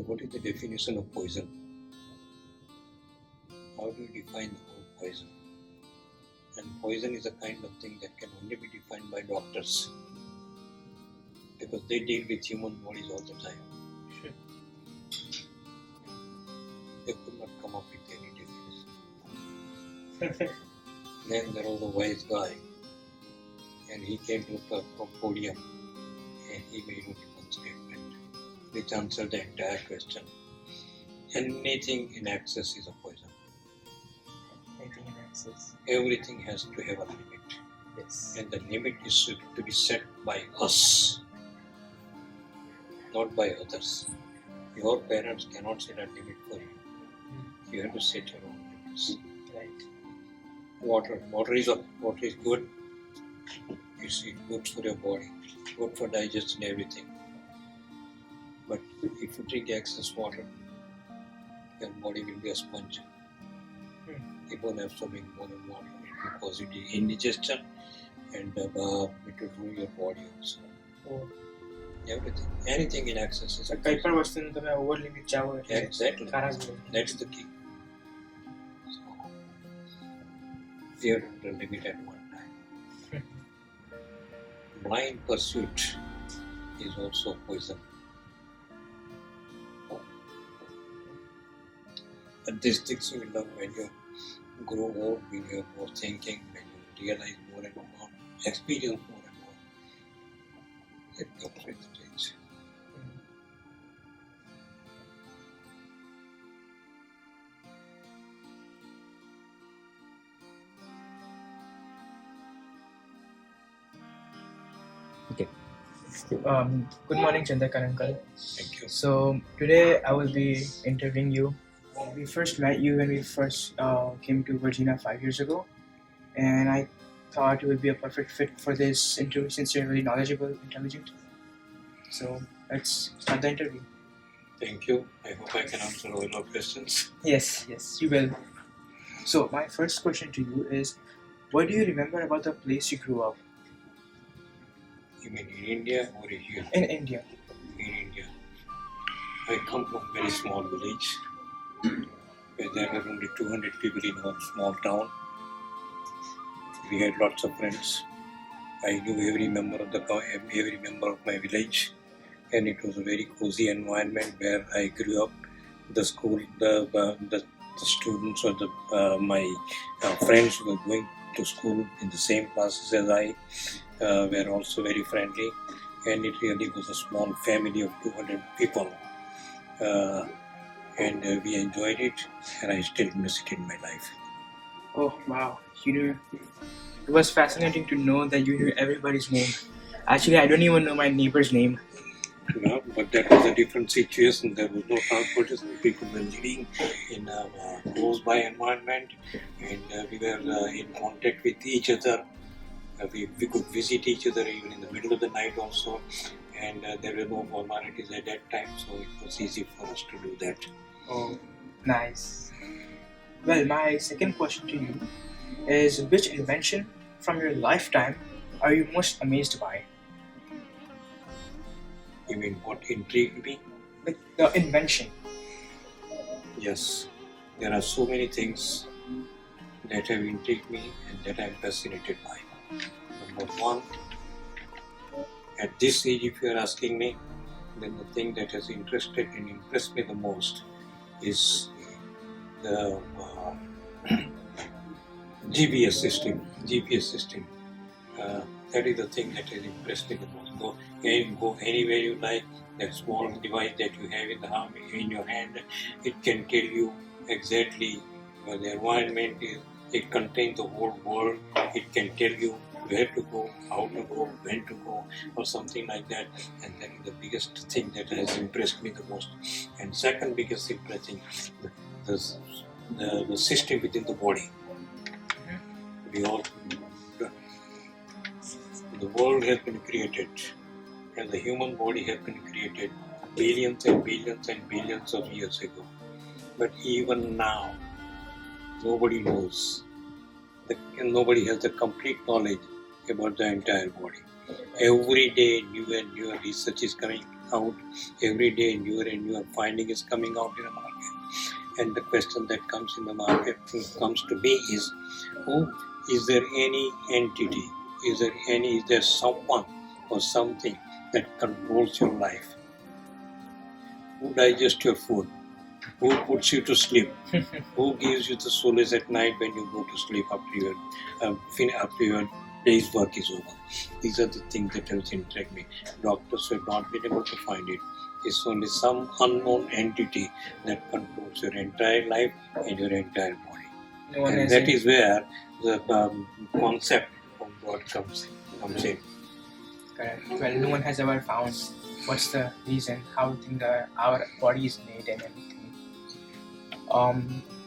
What is the definition of poison? How do you define the word poison? And poison is a kind of thing that can only be defined by doctors, because they deal with human bodies all the time. They could not come up with any definition. Then there was a wise guy, and he came to the podium and he made only one statement which answered the entire question. Anything in excess is a poison. Anything in excess. Everything has to have a limit. Yes. And the limit is to be set by us, not by others. Your parents cannot set a limit for you. You have to set your own limits. Right. Water is good. It's good for your body, good for digestion, everything. But if you drink excess water, your body will be a sponge. It won't absorbing more than water. It will cause you indigestion, and it will ruin your body also. Oh. Everything, anything in excess is. કઈ પણ વસ્તુનું તમે over limit જાઓ એટલે Exactly. ખરાબ હોય. That's the key. So, you have to put a limit at one time. Blind pursuit is also poison. But these things you will learn when you grow old, when you are more thinking, when you realize more and more, experience more and more. It comes with age. Okay. Good morning, Chandrakant uncle. Thank you. So today I will be interviewing you. We first met you when we first came to Virginia 5 years ago, and I thought you would be a perfect fit for this interview since you're really knowledgeable, intelligent. So let's start the interview. Thank you. I hope I can answer all your questions. Yes, you will. So my first question to you is, what do you remember about the place you grew up? You mean in India or here? In India. In India. I come from a very small village where there were only 200 people in our small town. We had lots of friends. I knew every member of my village, and it was a very cozy environment where I grew up. The school, the students or my friends who were going to school in the same classes as I were also very friendly, and it really was a small family of 200 people. And we enjoyed it, and I still miss it in my life. Oh wow, it was fascinating to know that you knew everybody's name. Actually, I don't even know my neighbor's name. Yeah, but that was a different situation. There was no transportation. People were living in a close-by environment, and we were in contact with each other. We could visit each other even in the middle of the night also, and there were no formalities at that time, so it was easy for us to do that. Oh, nice. Well, my second question to you is, which invention from your lifetime are you most amazed by? You mean what intrigued me? Like the invention. Yes, there are so many things that have intrigued me and that I am fascinated by. Number one, at this age, if you are asking me, then the thing that has interested and impressed me the most is the GPS system. That is the thing that has impressed me the most. Go anywhere you like. That small device that you have in your hand, it can tell you exactly where the environment is. It contains the whole world. It can tell you where to go, how to go, when to go, or something like that. And that is the biggest thing that has impressed me the most. And second biggest impressing, the system within the body. The world has been created, and the human body has been created billions and billions and billions of years ago. But even now, nobody knows. Nobody has the complete knowledge about the entire body. Every day, new and newer research is coming out every day, and your finding is coming out in the market. And the question that comes in the market comes to me is, is there any entity? Is there someone or something that controls your life? Who digests your food? Who puts you to sleep? Who gives you the solace at night when you go to sleep after your day's work is over? These are the things that always intrigue me. Doctors have not been able to find it. It's only some unknown entity that controls your entire life and your entire body. And that is where the concept of God comes in. Correct. Well, no one has ever found what's the reason, how our body is made and everything.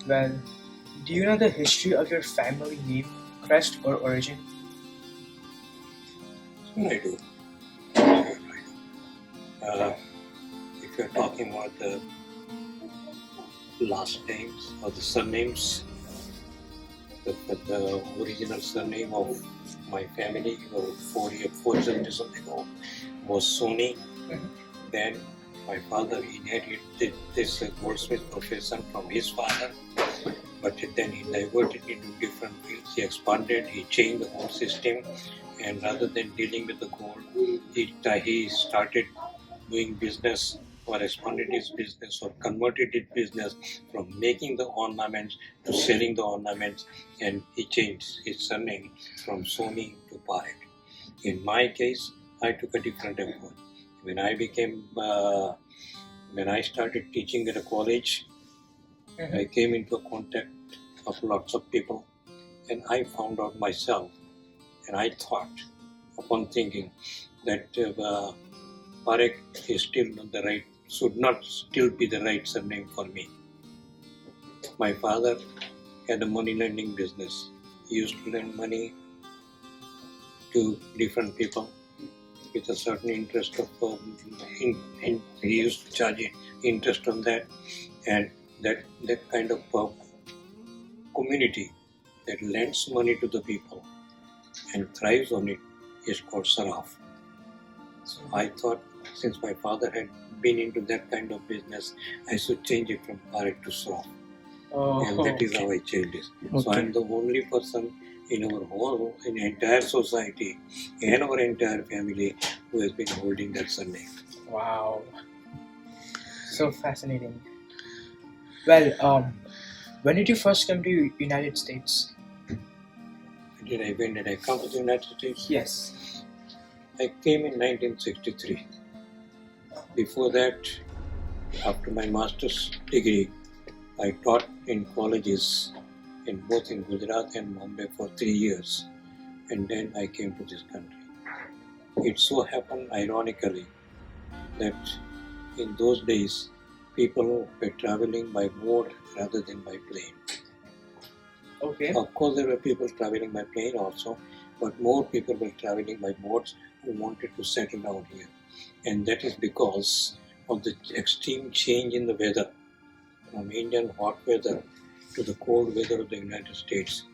Well, do you know the history of your family name, crest or origin? I do. If you're talking about the last names or the surnames, the original surname of my family 4 generations ago was Soni. Mhm. Then my father inherited this goldsmith profession from his father, but then he diverted into different fields. He expanded, he changed the whole system, and rather than dealing with the gold, he started doing business or expanded his business or converted his business from making the ornaments to selling the ornaments, and he changed his surname from Soni to Parekh. In my case, I took a different approach. When I started teaching at a college, I came into contact of lots of people, and I found out myself, and I thought, upon thinking, that Parekh is still not should not still be the right surname for me. My father had a money lending business. He used to lend money to different people with a certain interest of he used to charge interest on that, and that kind of community that lends money to the people and thrives on it is called Shroff. So I thought, since my father had been into that kind of business, I should change it from Parekh to Shroff. And that is how I changed it. Okay. So I'm the only person in our entire society and our entire family who has been holding that surname. Wow. So fascinating. Well, when did you first come to United States? When did I come to the United States? Yes. I came in 1963. Before that, after my master's degree, I taught in colleges both in Gujarat and Bombay for 3 years, and then I came to this country. It so happened, ironically, that in those days, people were traveling by boat rather than by plane. Okay. Of course, there were people traveling by plane also, but more people were traveling by boats who wanted to settle down here. And that is because of the extreme change in the weather, from Indian hot weather to the cold weather of the United States.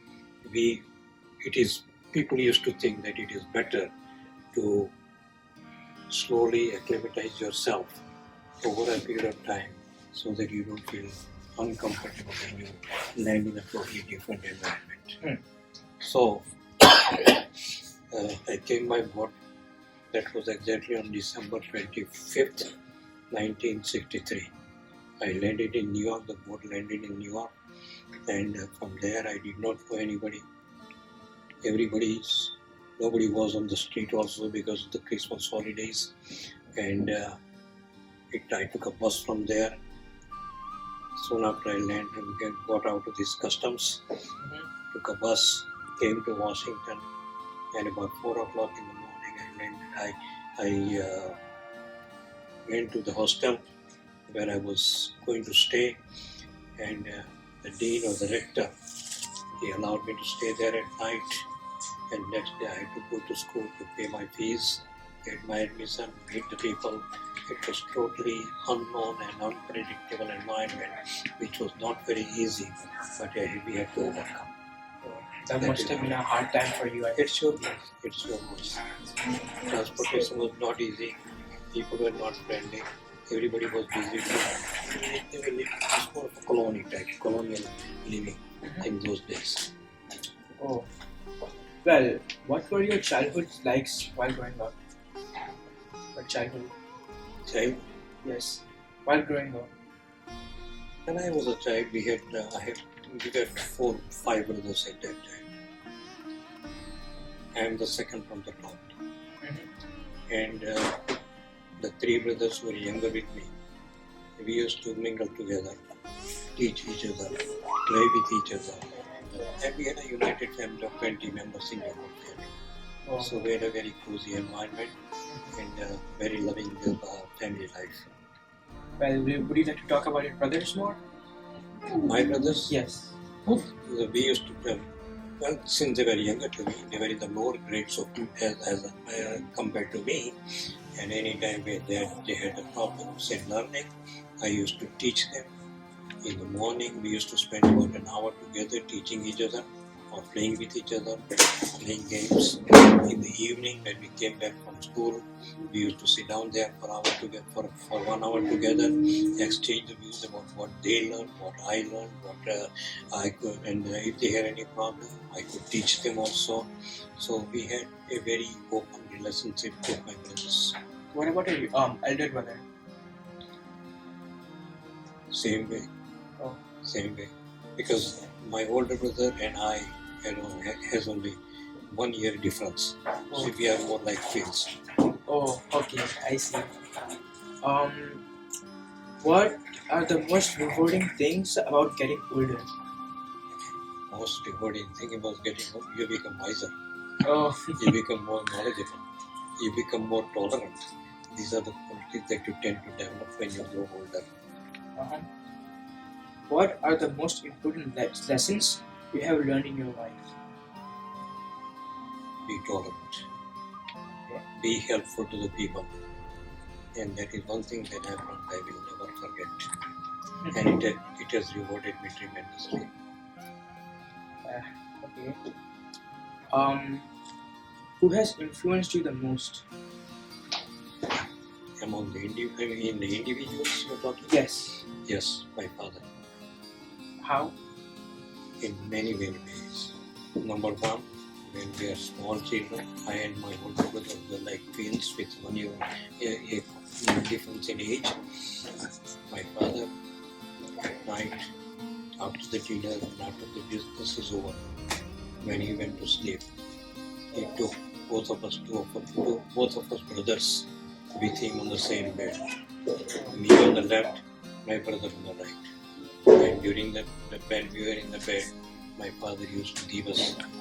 People used to think that it is better to slowly acclimatize yourself over a period of time so that you don't feel uncomfortable when you land in a totally different environment. So I came by boat. That was exactly on December 25th, 1963. I landed in New York. The boat landed in New York, and from there I did not know anybody. Nobody was on the street also because of the Christmas holidays, and I took a bus from there. Soon after I landed and got out of this customs, took a bus, came to Washington, and about 4 o'clock in the morning I went to the hostel where I was going to stay, and the dean or the rector, he allowed me to stay there at night, and next day I had to go to school to pay my fees, get my admission, meet the people. It was totally unknown and unpredictable environment, which was not very easy, but we had to overcome. That must have been a hard time for you. It sure was. Transportation was not easy, People were not friendly. Everybody was busy. They were it's more of a colonial living in those days. Oh. Well, what were your childhood likes while growing up? Your childhood? Child, Yes. While growing up. when I was a child, we had 5 brothers at that time. I am the second from the top, and the 3 brothers who were younger with me. We used to mingle together, teach each other, play with each other, and we had a united family of 20 members in the whole family. Oh. So we had a very cozy environment and very loving family life. Well, would you like to talk about your brothers more? My brothers, Yes. we used to, well, since they were younger to me, they were in the lower grades of as compared to me. And anytime they had a problem in learning, I used to teach them. In the morning, we used to spend about an hour together teaching each other or playing with each other, playing games. In the evening, when we came back from school, we used to sit down there for 1 hour together, exchange the views about what they learned, what I learned, what I could, and if they had any problem, I could teach them also. So we had a very open relationship with my brothers. What about your elder brother? Same way. Oh. Same way. Because my older brother and I has only 1 year difference. So we are more like twins. Oh, okay, I see. What are the most rewarding things about getting older? Most rewarding thing about getting old, you become wiser. Oh. You become more knowledgeable. You become more tolerant. These are the qualities that you tend to develop when you grow older. Uh-huh. What are the most important lessons you have learned in your life? Be tolerant. Yeah. Be helpful to the people. And that is one thing that I have learned I will never forget. And it has rewarded me tremendously. Okay. Who has influenced you the most? Among the individuals you're talking? Yes. Yes, my father. How? In many ways. Number one, when we are small children, I and my older brother were like twins with 1 year difference in age. My father, at night, after the dinner and after the business is over, when he went to sleep, he took both of us brothers with him on the same bed. Me on the left, my brother on the right. And during that when we were in the bed, my father used to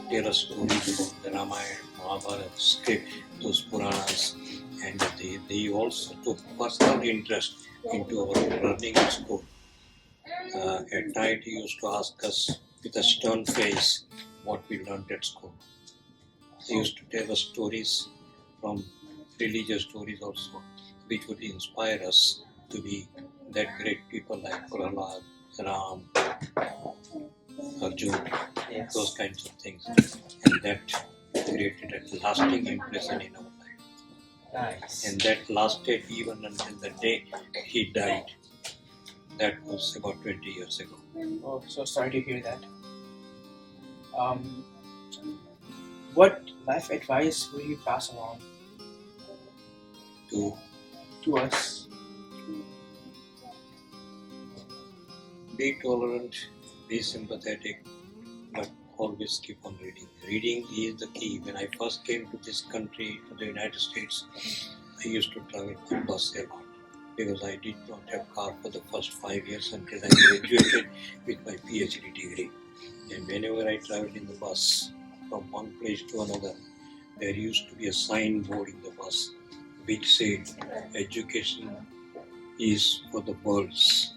tell us stories about the Ramayana, Mahabharata, script, those Puranas, and they also took personal interest into our learning at school. At night, he used to ask us with a stern face what we learned at school. He used to tell us stories from religious stories also, which would inspire us to be that great people like Prahlad, Ram, Arjun, Yes. those kinds of things. And that created a lasting impression in our life. Nice. And that lasted even until the day he died. That was about 20 years ago. Oh, so sorry to hear that. What life advice will you pass along to us? Be tolerant, be sympathetic, but always keep on reading. Reading is the key. When I first came to this country, to the United States, I used to travel by bus a lot because I did not have car for the first 5 years until I graduated with my PhD degree. And whenever I traveled in the bus from one place to another, there used to be a signboard in the bus which said, "Education is for the birds."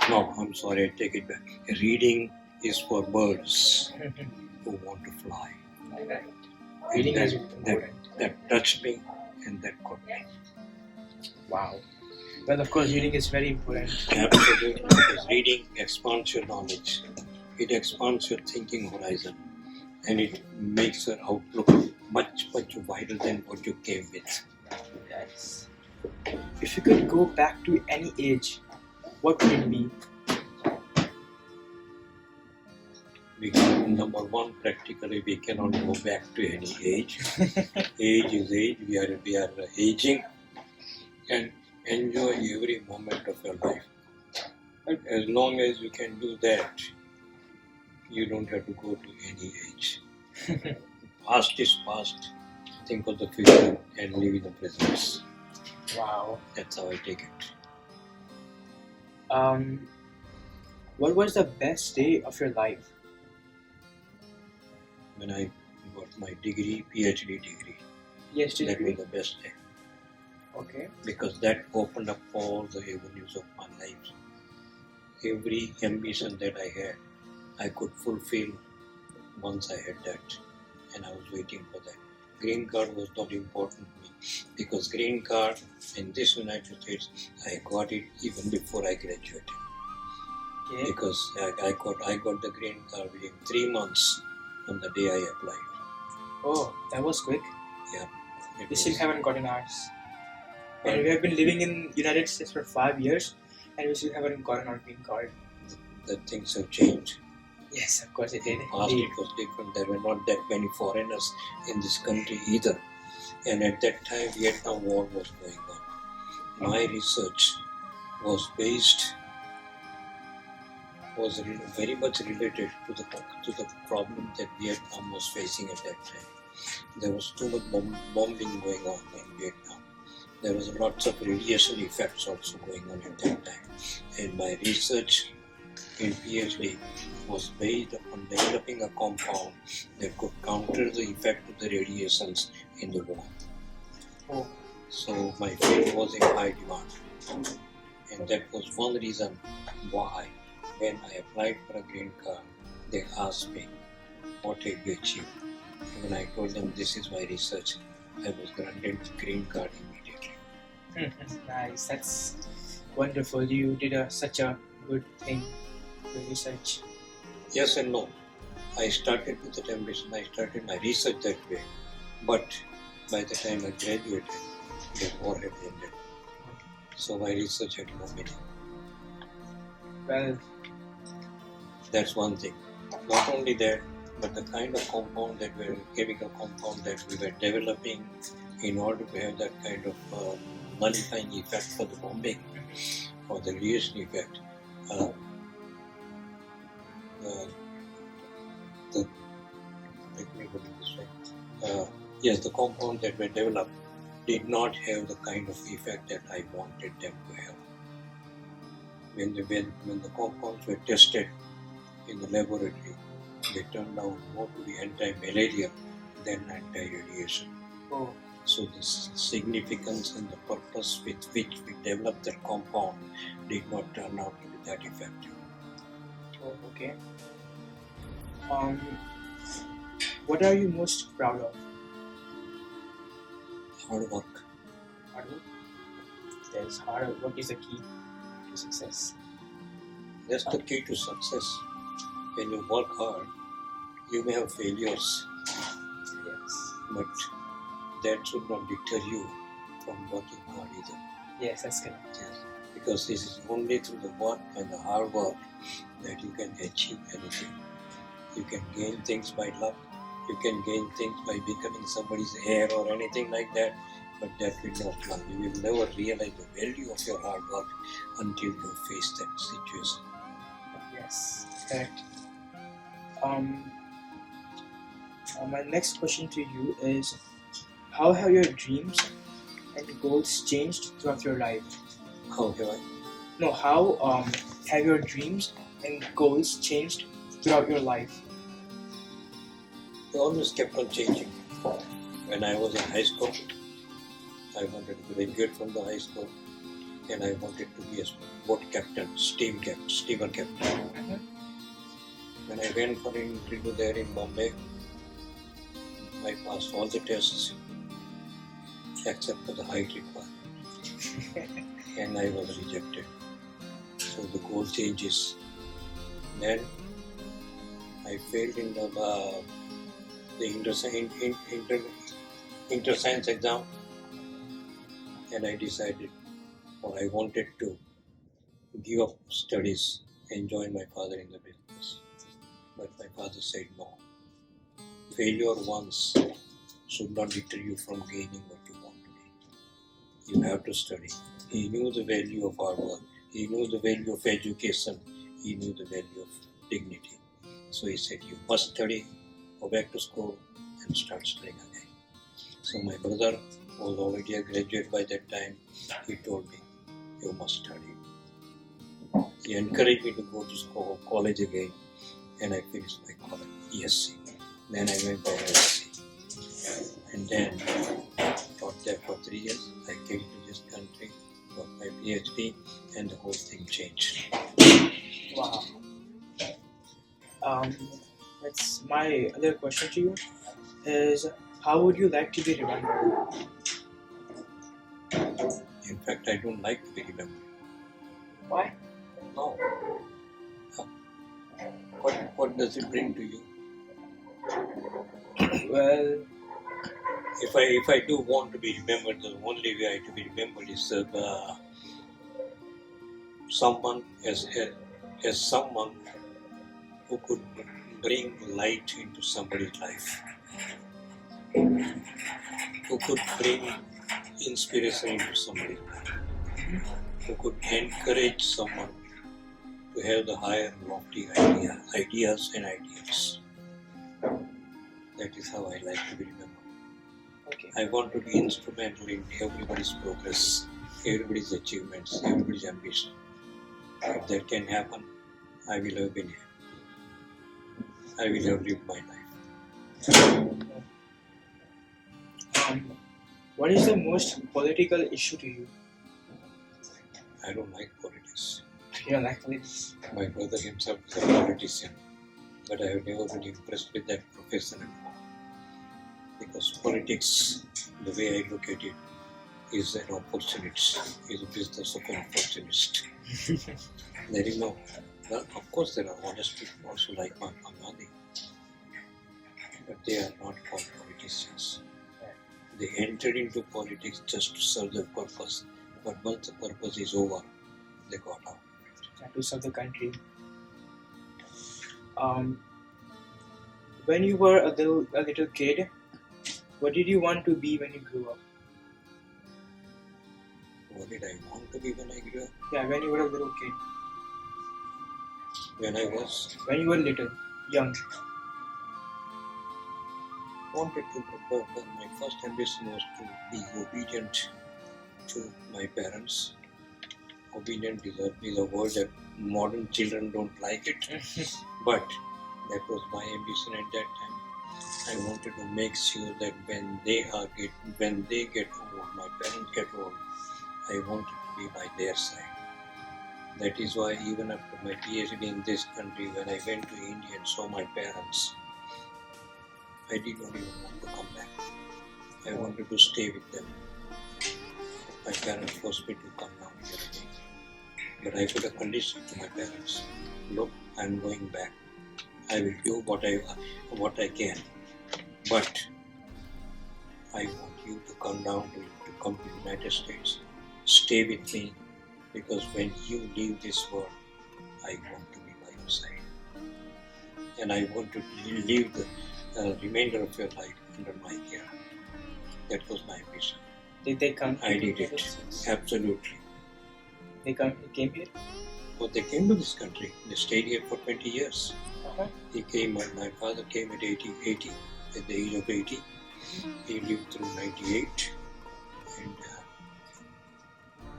No, I'm sorry, I take it back. Reading is for birds who want to fly. Reading And is important. that touched me and that got me. Wow. Well, of course, reading is very important. Absolutely, because reading expands your knowledge. It expands your thinking horizon, and it makes your outlook much wider than what you came with. Nice. If you could go back to any age, what would it be? Number one, practically we cannot go back to any age. Age is age. We are aging, and enjoy every moment of your life. But as long as you can do that, you don't have to go to any age. Past is past. Think of the future and live in the present. Wow. That's how I take it. What was the best day of your life? When I got my degree, PhD degree, Yes, that was the best day. Okay. Because that opened up all the avenues of my life. Every ambition that I had, I could fulfill once I had that. And I was waiting for that. Green card was not important to me because green card in this United States, I got it even before I graduated. Okay. Because I got the green card within 3 months from the day I applied. Oh, that was quick. Yeah. We still haven't gotten ours. And we have been living in United States for 5 years, and we still haven't gotten our green card. The things have changed. Yes, of course it did. Past it was different. There were not that many foreigners in this country either. And at that time, Vietnam War was going on. My research was very much related to the problem that Vietnam was facing at that time. There was too much bombing going on in Vietnam. There was lots of radiation effects also going on at that time. And my research in PhD was based upon developing a compound that could counter the effect of the radiations in the war. Oh. So my field was in high demand. And that was one reason why when I applied for a green card, they asked me, what have you achieved? And when I told them this is my research, I was granted the green card immediately. Nice, that's wonderful. You did such a good thing for research. Yes and no. I started with that ambition. I started my research that way. But by the time I graduated, the war had ended. So my research had no meaning. Well, that's one thing. Not only that, but the kind of compound chemical compound that we were developing in order to have that kind of nullifying effect for the bombing or the radiation effect. Let me put it this way. Yes, the compound that were developed did not have the kind of effect that I wanted them to have. When the compounds were tested in the laboratory, they turned out more to be anti-malarial than anti-radiation. Oh. So the significance and the purpose with which we developed that compound did not turn out to be that effective. Oh, okay. What are you most proud of? Hard work. Hard work? Yes, hard work is the key to success. That's the key to success. When you work hard, you may have failures. Yes. But that should not deter you from working hard either. Yes, that's correct. Yes. Because this is only through the work and the hard work that you can achieve anything. You can gain things by luck. You can gain things by becoming somebody's heir or anything like that. But that will not come. You will never realize the value of your hard work until you face that situation. Yes, correct. My next question to you is, how have your dreams and goals changed throughout your life? How have I? No, how have your dreams and goals changed throughout your life? They always kept on changing. When I was in high school, I wanted to graduate from the high school and I wanted to be a boat captain, steamer captain. Mm-hmm. When I went for an interview there in Bombay, I passed all the tests except for the height requirement. And I was rejected. So the goal changes. Then I failed in the inter-science exam. and I decided, or I wanted to give up studies and join my father in the business. But my father said no. Failure once should not deter you from gaining what you want to be. You have to study. He knew the value of hard work. He knew the value of education. He knew the value of dignity. So he said, you must study, go back to school and start studying again. So my brother was already a graduate by that time. He told me, you must study. He encouraged me to go to school, college again, and I finished my college, ESC. Then I went to LSC. And then taught there for 3 years. I came to this country, got my PhD, and the whole thing changed. Wow. That's my other question to you is, how would you like to be remembered? In fact, I don't like to be remembered. Why? No. What does it bring to you? Well, If I do want to be remembered, the only way I to be remembered is someone as someone who could bring light into somebody's life, who could bring inspiration into somebody's life, who could encourage someone to have the higher lofty ideas and ideals. That is how I like to be remembered. okay. I want to be instrumental in everybody's progress, everybody's achievements, everybody's ambition. If that can happen, I will have been here. I will have lived my life. What is the most political issue to you? I don't like politics. You don't like politics? My brother himself is a politician, but I have never been impressed with that profession at all. Because politics, the way I look at it, is an opportunist, is a business of an opportunist. There is no, well, of course there are honest people also like Mahatma Gandhi, but they are not called politicians. They entered into politics just to serve their purpose, but once the purpose is over, they got out. To serve the country. When you were a little kid, what did you want to be when you grew up? What did I want to be when I grew up? Yeah, when you were a little kid. When you were little, young. Wanted to, my first ambition was to be obedient to my parents. Obedient is a word that modern children don't like it, but that was my ambition at that time. I wanted to make sure that when they get old, my parents get old, I wanted to be by their side. That is why even after my PhD in this country, when I went to India and saw my parents, I did not even want to come back. I wanted to stay with them. My parents forced me to come down here again. But I put a condition to my parents. Look, I'm going back. I will do what I can. But I want you to come down to come to the United States. Stay with me, because when you leave this world, I want to be by your side. And I want to live the remainder of your life under my care. That was my ambition. Did they come? I did it. Absolutely. They came here? Well, they came to this country. They stayed here for 20 years. Uh-huh. My father came at at the age of 80. He lived through 98. And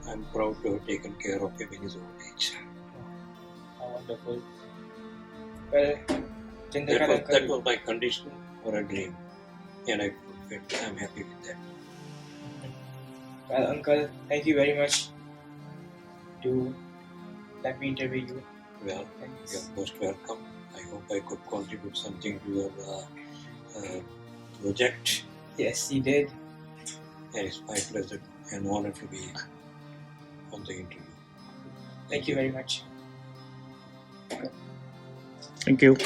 I'm proud to have taken care of him in his old age. How wonderful. Well, that was my condition or a dream. And I'm happy with that. Well, Uncle, thank you very much to let me interview you. Well, you're most welcome. I hope I could contribute something to your project. Yes, you did. And it's my pleasure and honor to be on the interview. Thank you very much. Thank you.